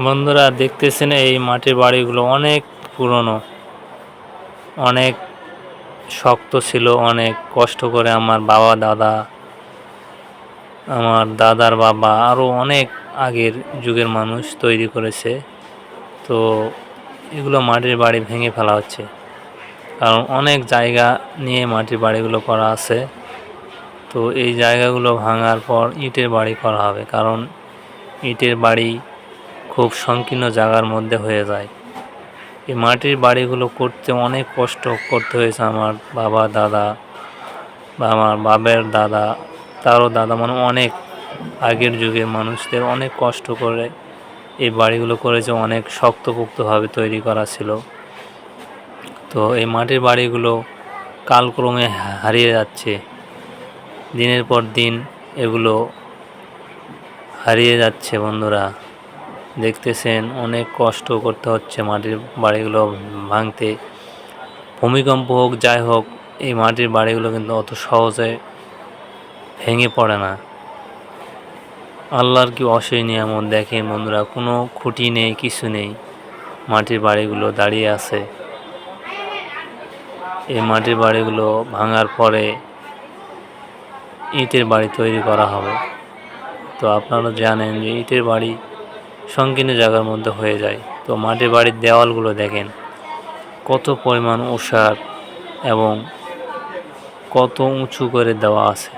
বন্ধুরা দেখতেছেন এই মাটির বাড়িগুলো অনেক পুরনো, অনেক শক্ত ছিল, অনেক কষ্ট করে আমার দাদার বাবা আরও অনেক আগের যুগের মানুষ তৈরি করেছে। তো এগুলো মাটির বাড়ি ভেঙে ফেলা হচ্ছে, কারণ অনেক জায়গা নিয়ে মাটির বাড়িগুলো করা আছে। তো এই জায়গাগুলো ভাঙার পর ইটের বাড়ি করা হবে, কারণ ইটের বাড়ি খুব সংকীর্ণ জায়গার মধ্যে হয়ে যায়। এই মাটির বাড়িগুলো করতে অনেক কষ্ট করতে হয়েছে আমার বাবা দাদা বা আমার বাবার দাদা, তারও দাদা, মানে অনেক আগের যুগের মানুষদের অনেক কষ্ট করে এই বাড়িগুলো করেছে, অনেক শক্তপোক্তভাবে তৈরি করা ছিল। তো এই মাটির বাড়িগুলো কালক্রমে হারিয়ে যাচ্ছে, দিনের পর দিন এগুলো হারিয়ে যাচ্ছে। বন্ধুরা দেখতেছেন অনেক কষ্ট করতে হচ্ছে মাটির বাড়িগুলো ভাঙতে। ভূমিকম্প হোক যাই হোক, এই মাটির বাড়িগুলো কিন্তু অত সহজে ভেঙে পড়ে না। আল্লাহর কি অসীম নিয়ামত দেখেন বন্ধুরা, কোনো খুঁটি নেই, কিছু নেই, মাটির বাড়িগুলো দাঁড়িয়ে আছে। এই মাটির বাড়িগুলো ভাঙার পরে ইটের বাড়ি তৈরি করা হবে। তো আপনারা জানেন যে ইটের বাড়ি সংকীর্ণ জায়গার মধ্যে হয়ে যায়। তো মাটির বাড়ির দেওয়ালগুলো দেখেন কত পরিমাণ ওষার এবং কত উঁচু করে দেওয়া আছে।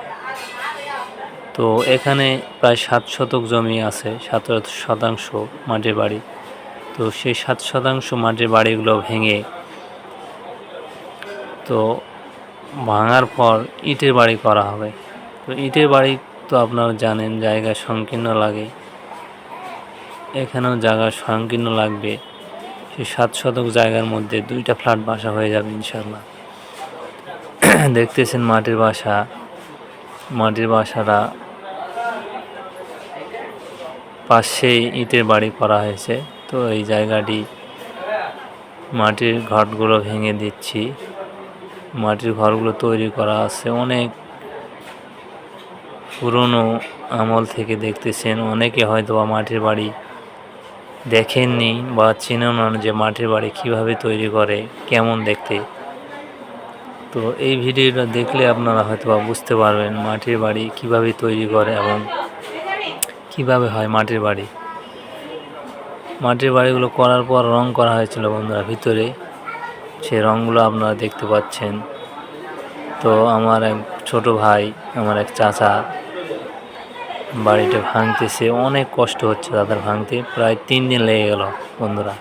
তো এখানে প্রায় 7 শতক জমি আছে, 7% মাটির বাড়ি। তো সেই 7% মাটির বাড়িগুলো ভেঙে, তো ভাঙার পর ইটের বাড়ি করা হবে। তো ইটের বাড়ি তো আপনারা জানেন জায়গা সংকীর্ণ লাগে, এখানেও জায়গা সংকীর্ণ লাগবে। সেই 7 শতক জায়গার মধ্যে 2টা ফ্ল্যাট বাসা হয়ে যাবে ইনশাল্লাহ। দেখতেছেন মাটির বাসাটা পাশেই ইটের বাড়ি করা হয়েছে। তো এই জায়গাটি মাটির ঘরগুলো ভেঙে দিচ্ছি। মাটির ঘরগুলো তৈরি করা আছে অনেক পুরনো আমল থেকে। দেখতেছেন অনেকে হয়তো বা মাটির বাড়ি দেখেননি বা চেনেন না যে মাটির বাড়ি কিভাবে তৈরি করে, কেমন দেখতে। তো এই ভিডিওটা দেখলে আপনারা হয়তো বা বুঝতে পারবেন মাটির বাড়ি কিভাবে তৈরি করে এবং কিভাবে হয় মাটির বাড়ি। মাটির বাড়িগুলো করার পর রং করা হয়েছিল বন্ধুরা ভিতরে, সেই রঙগুলো আপনারা দেখতে পাচ্ছেন। তো আমার এক ছোট ভাই, আমার এক চাচা বাড়িটা ভাঙতেছে, অনেক কষ্ট হচ্ছে তাদের ভাঙতে, প্রায় 3 দিন লেগে গেল বন্ধুরা।